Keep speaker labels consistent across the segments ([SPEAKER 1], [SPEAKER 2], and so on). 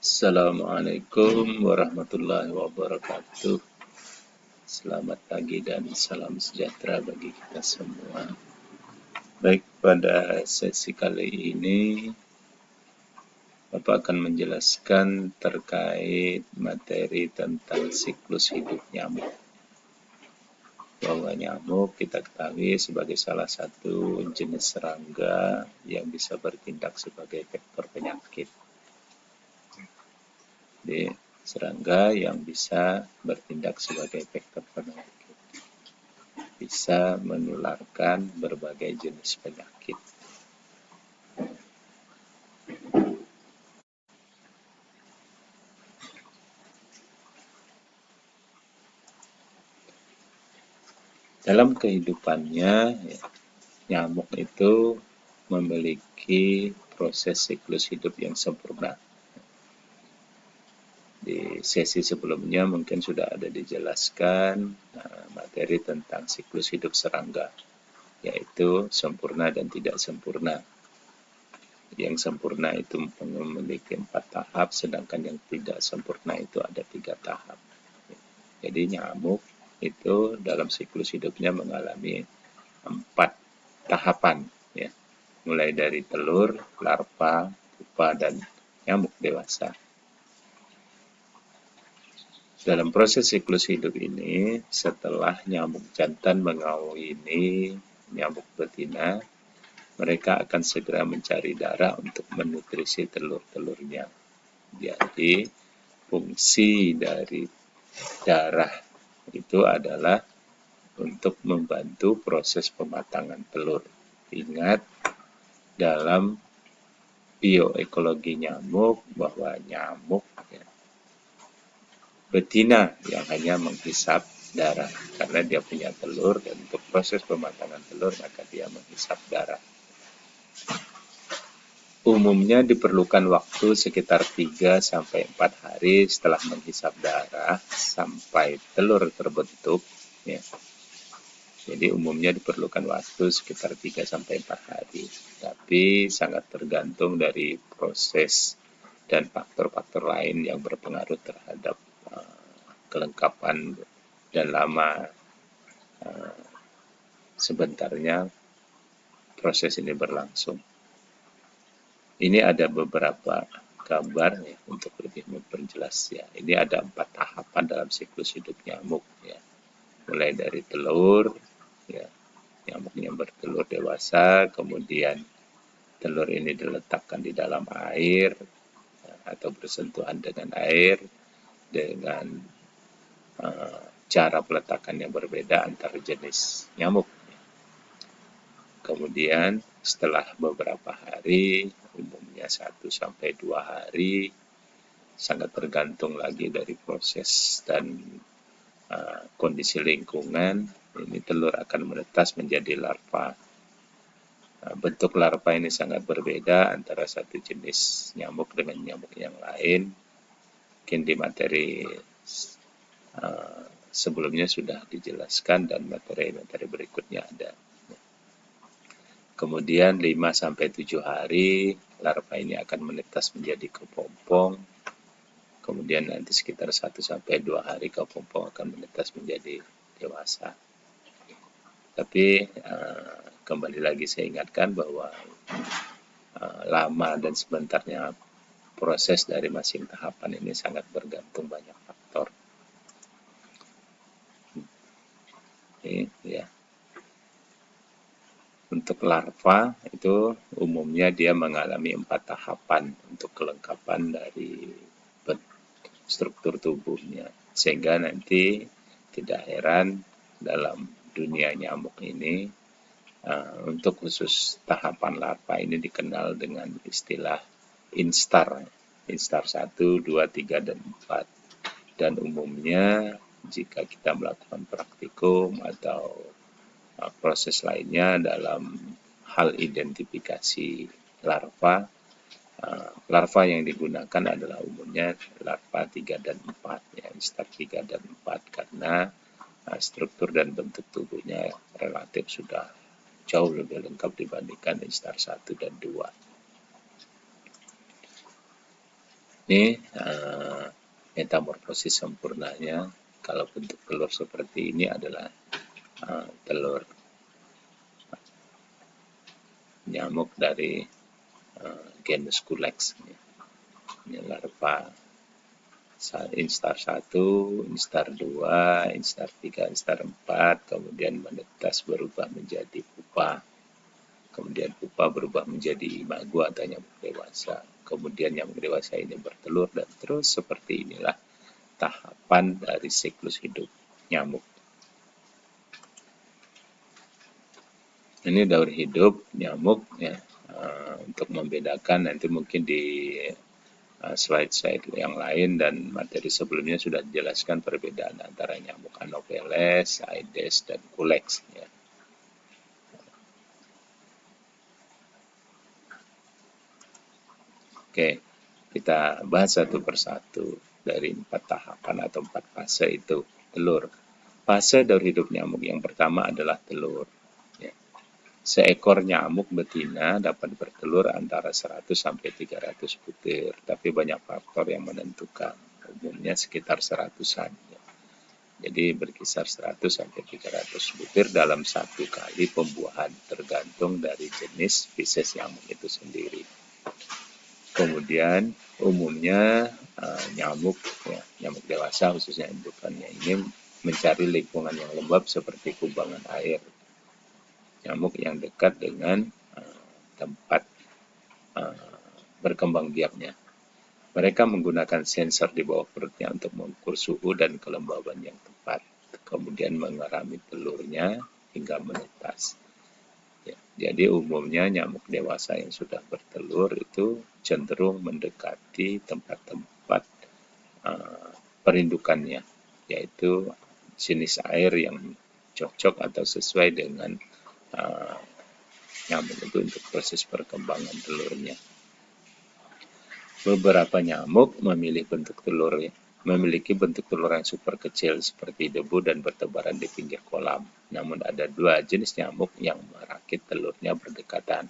[SPEAKER 1] Assalamualaikum warahmatullahi wabarakatuh. Selamat pagi dan salam sejahtera bagi kita semua. Baik, pada sesi kali ini Bapak akan menjelaskan terkait materi tentang siklus hidup nyamuk. Bahwa nyamuk kita ketahui sebagai salah satu jenis serangga yang bisa bertindak sebagai vektor penyakit. Jadi, serangga yang bisa bertindak sebagai vektor penyakit, bisa menularkan berbagai jenis penyakit. Dalam kehidupannya, nyamuk itu memiliki proses siklus hidup yang sempurna. Di sesi sebelumnya mungkin sudah ada dijelaskan materi tentang siklus hidup serangga, yaitu sempurna dan tidak sempurna. Yang sempurna itu memiliki 4 tahap, sedangkan yang tidak sempurna itu ada 3 tahap. Jadi nyamuk itu dalam siklus hidupnya mengalami 4 tahapan, ya, mulai dari telur, larva, pupa, dan nyamuk dewasa. Dalam proses siklus hidup ini, setelah nyamuk jantan mengawini nyamuk betina, mereka akan segera mencari darah untuk menutrisi telur-telurnya. Jadi, fungsi dari darah itu adalah untuk membantu proses pematangan telur. Ingat, dalam bioekologi nyamuk bahwa nyamuk betina yang hanya menghisap darah, karena dia punya telur dan untuk proses pematangan telur maka dia menghisap darah. Umumnya diperlukan waktu sekitar 3-4 hari setelah menghisap darah sampai telur terbentuk, ya. Jadi umumnya diperlukan waktu sekitar 3-4 hari. Tapi sangat tergantung dari proses dan faktor-faktor lain yang berpengaruh terhadap kelengkapan dan lama sebentarnya proses ini berlangsung. Ini ada beberapa gambar ya, untuk lebih memperjelas ya. Ini ada 4 tahapan dalam siklus hidup nyamuk ya. Mulai dari telur, ya, nyamuknya bertelur dewasa, kemudian telur ini diletakkan di dalam air ya, atau bersentuhan dengan air dengan cara peletakan yang berbeda antar jenis nyamuk. Kemudian setelah beberapa hari, umumnya 1-2 hari, sangat tergantung lagi dari proses dan kondisi lingkungan, ini telur akan menetas menjadi larva. Bentuk larva ini sangat berbeda antara satu jenis nyamuk dengan nyamuk yang lain. Mungkin di materi sebelumnya sudah dijelaskan dan materi-materi berikutnya ada. Kemudian 5-7 hari larva ini akan menetas menjadi kepompong. Kemudian nanti sekitar 1-2 hari kepompong akan menetas menjadi dewasa. Tapi kembali lagi saya ingatkan bahwa lama dan sebentarnya proses dari masing tahapan ini sangat bergantung banyak faktor. Ini ya. Untuk larva itu umumnya dia mengalami 4 tahapan untuk kelengkapan dari struktur tubuhnya. Sehingga nanti tidak heran dalam dunia nyamuk ini untuk khusus tahapan larva ini dikenal dengan istilah instar. Instar 1, 2, 3, dan 4. Dan umumnya jika kita melakukan praktikum atau proses lainnya dalam hal identifikasi larva, larva yang digunakan adalah umumnya larva 3 dan 4, ya, instar 3 dan 4, karena struktur dan bentuk tubuhnya relatif sudah jauh lebih lengkap dibandingkan instar 1 dan 2. Ini metamorfosis sempurnanya kalau bentuk telur seperti ini adalah telur nyamuk dari genus Culex. Ini larva instar 1, instar 2, instar 3, instar 4, kemudian menetas berubah menjadi pupa. Kemudian pupa berubah menjadi imago atau nyamuk dewasa. Kemudian nyamuk dewasa ini bertelur dan terus seperti inilah tahapan dari siklus hidup nyamuk. Ini daur hidup nyamuk ya. Untuk membedakan nanti mungkin di slide-slide yang lain dan materi sebelumnya sudah dijelaskan perbedaan antara nyamuk Anopheles, Aedes, dan Culex ya. Oke, kita bahas satu persatu dari 4 tahapan atau 4 fase itu. Telur. Fase daur hidup nyamuk yang pertama adalah telur. Ya. Seekor nyamuk betina dapat bertelur antara 100 sampai 300 butir, tapi banyak faktor yang menentukan. Umumnya sekitar 100-an. Ya. Jadi berkisar 100 sampai 300 butir dalam satu kali pembuahan, tergantung dari jenis spesies nyamuk itu sendiri. Kemudian umumnya nyamuk dewasa khususnya indukannya ini mencari lingkungan yang lembab seperti kubangan air, nyamuk yang dekat dengan tempat berkembang biaknya. Mereka menggunakan sensor di bawah perutnya untuk mengukur suhu dan kelembaban yang tepat, kemudian mengerami telurnya hingga menetas. Ya, jadi umumnya nyamuk dewasa yang sudah bertelur itu cenderung mendekati tempat-tempat perindukannya, yaitu jenis air yang cocok atau sesuai dengan nyamuk itu untuk proses perkembangan telurnya. Beberapa nyamuk memiliki bentuk telur yang super kecil seperti debu dan bertebaran di pinggir kolam. Namun ada 2 jenis nyamuk yang merakit telurnya berdekatan.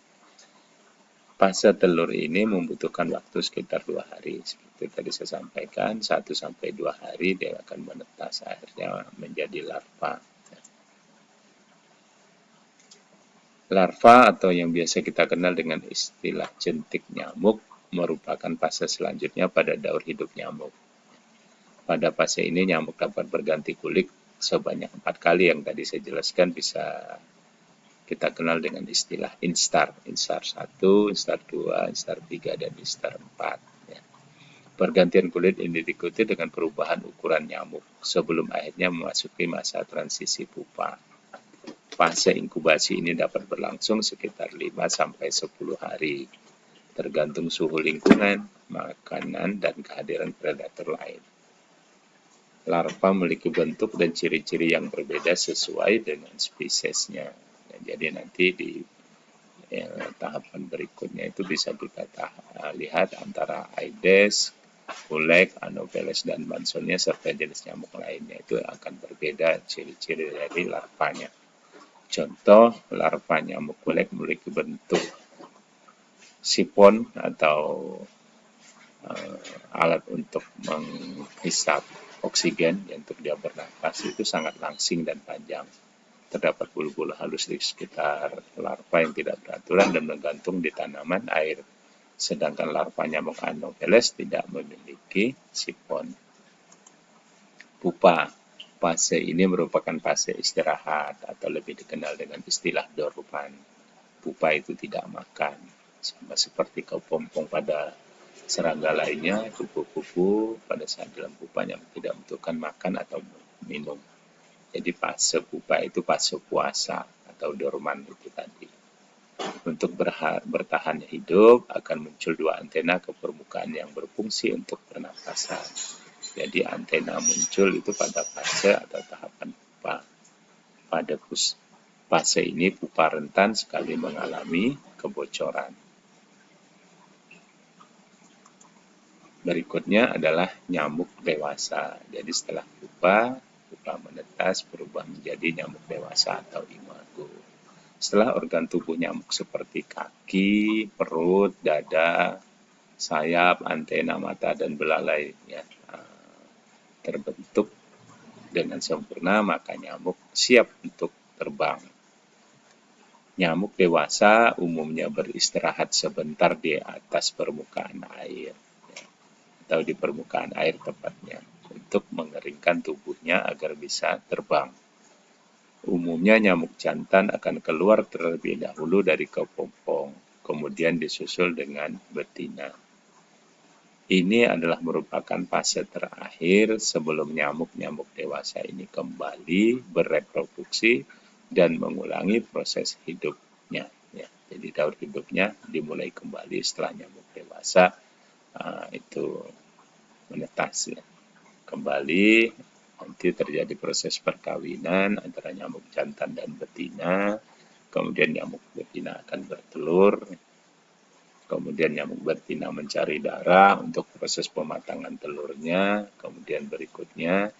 [SPEAKER 1] Fase telur ini membutuhkan waktu sekitar 2 hari. Seperti tadi saya sampaikan, 1-2 hari dia akan menetas, akhirnya menjadi larva. Larva atau yang biasa kita kenal dengan istilah jentik nyamuk merupakan fase selanjutnya pada daur hidup nyamuk. Pada fase ini nyamuk dapat berganti kulit sebanyak 4 kali yang tadi saya jelaskan, bisa kita kenal dengan istilah instar 1, instar 2, instar 3, dan instar 4. Ya. Pergantian kulit ini diikuti dengan perubahan ukuran nyamuk sebelum akhirnya memasuki masa transisi pupa. Fase inkubasi ini dapat berlangsung sekitar 5-10 hari, tergantung suhu lingkungan, makanan, dan kehadiran predator lain. Larva memiliki bentuk dan ciri-ciri yang berbeda sesuai dengan spesiesnya. Jadi nanti di tahapan berikutnya itu bisa kita lihat antara Aedes, Culex, Anopheles, dan Mansonia serta jenis nyamuk lainnya itu akan berbeda ciri-ciri dari larvanya. Contoh, larva nyamuk Culex memiliki bentuk sipon atau alat untuk menghisap oksigen untuk dia bernapas itu sangat langsing dan panjang. Terdapat bulu-bulu halus di sekitar larva yang tidak beraturan dan menggantung di tanaman air. Sedangkan larva nyamuk Anopheles tidak memiliki sipon. Pupa. Fase ini merupakan fase istirahat atau lebih dikenal dengan istilah dorman. Pupa itu tidak makan. Sama seperti kepompong pada serangga lainnya, kupu-kupu pada saat dalam pupanya tidak membutuhkan makan atau minum. Jadi fase pupa itu fase puasa atau dorman itu tadi. Untuk bertahan hidup akan muncul 2 antena ke permukaan yang berfungsi untuk pernapasan. Jadi antena muncul itu pada fase atau tahapan pupa. Pada fase ini pupa rentan sekali mengalami kebocoran. Berikutnya adalah nyamuk dewasa. Jadi setelah pupa menetas berubah menjadi nyamuk dewasa atau imago. Setelah organ tubuh nyamuk seperti kaki, perut, dada, sayap, antena, mata, dan belalai ya, terbentuk dengan sempurna, maka nyamuk siap untuk terbang. Nyamuk dewasa umumnya beristirahat sebentar di atas permukaan air, ya, atau di permukaan air tepatnya, untuk mengeringkan tubuhnya agar bisa terbang. Umumnya nyamuk jantan akan keluar terlebih dahulu dari kepompong, kemudian disusul dengan betina. Ini adalah merupakan fase terakhir sebelum nyamuk-nyamuk dewasa ini kembali bereproduksi dan mengulangi proses hidupnya. Ya, jadi daur hidupnya dimulai kembali setelah nyamuk dewasa itu menetas. Ya. Kembali nanti terjadi proses perkawinan antara nyamuk jantan dan betina. Kemudian nyamuk betina akan bertelur. Kemudian nyamuk betina mencari darah untuk proses pematangan telurnya. Kemudian berikutnya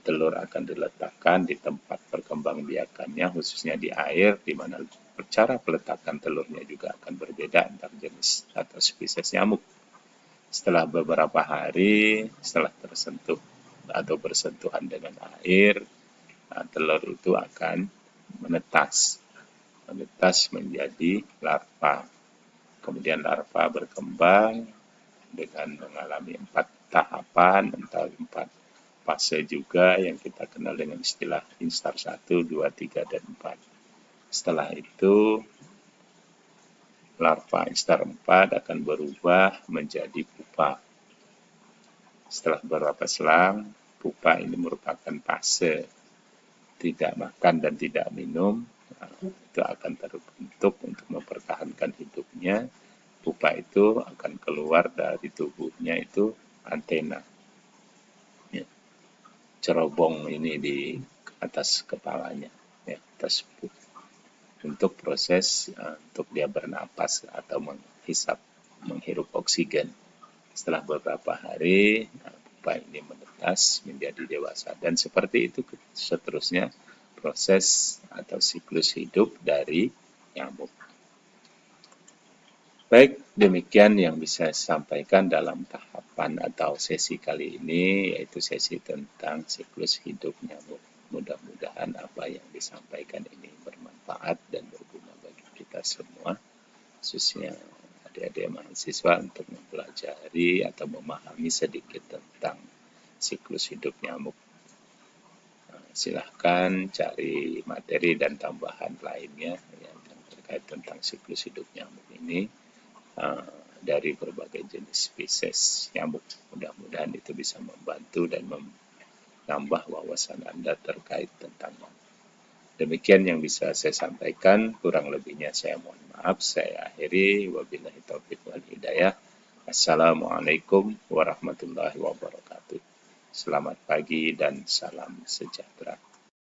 [SPEAKER 1] telur akan diletakkan di tempat perkembangbiakannya, khususnya di air, di mana cara peletakan telurnya juga akan berbeda antar jenis atau spesies nyamuk. Setelah beberapa hari, setelah tersentuh atau bersentuhan dengan air, telur itu akan menetas menjadi larva. Kemudian larva berkembang dengan mengalami 4 tahapan atau 4 fase juga yang kita kenal dengan istilah instar 1, 2, 3, dan 4. Setelah itu, larva instar 4 akan berubah menjadi pupa. Setelah beberapa selang, pupa ini merupakan fase tidak makan dan tidak minum. Itu akan terbentuk untuk mempertahankan hidupnya. Pupa itu akan keluar dari tubuhnya itu antena. Ya. Cerobong ini di atas kepalanya, ya, atas untuk proses untuk dia bernapas atau menghirup oksigen. Setelah beberapa hari, pupa ini menetas menjadi dewasa. Dan seperti itu seterusnya proses atau siklus hidup dari nyamuk. Baik, demikian yang bisa saya sampaikan dalam tahapan atau sesi kali ini, yaitu sesi tentang siklus hidup nyamuk. Mudah-mudahan apa yang disampaikan ini bermanfaat dan berguna bagi kita semua, khususnya adik-adik mahasiswa untuk mempelajari atau memahami sedikit tentang siklus hidup nyamuk. Silahkan cari materi dan tambahan lainnya yang terkait tentang siklus hidup nyamuk ini dari berbagai jenis spesies nyamuk. Mudah-mudahan itu bisa membantu dan menambah wawasan Anda terkait tentang nyamuk. Demikian yang bisa saya sampaikan, kurang lebihnya saya mohon maaf. Saya akhiri, wabillahi taufiq wal hidayah. Assalamualaikum warahmatullahi wabarakatuh. Selamat pagi dan salam sejahtera.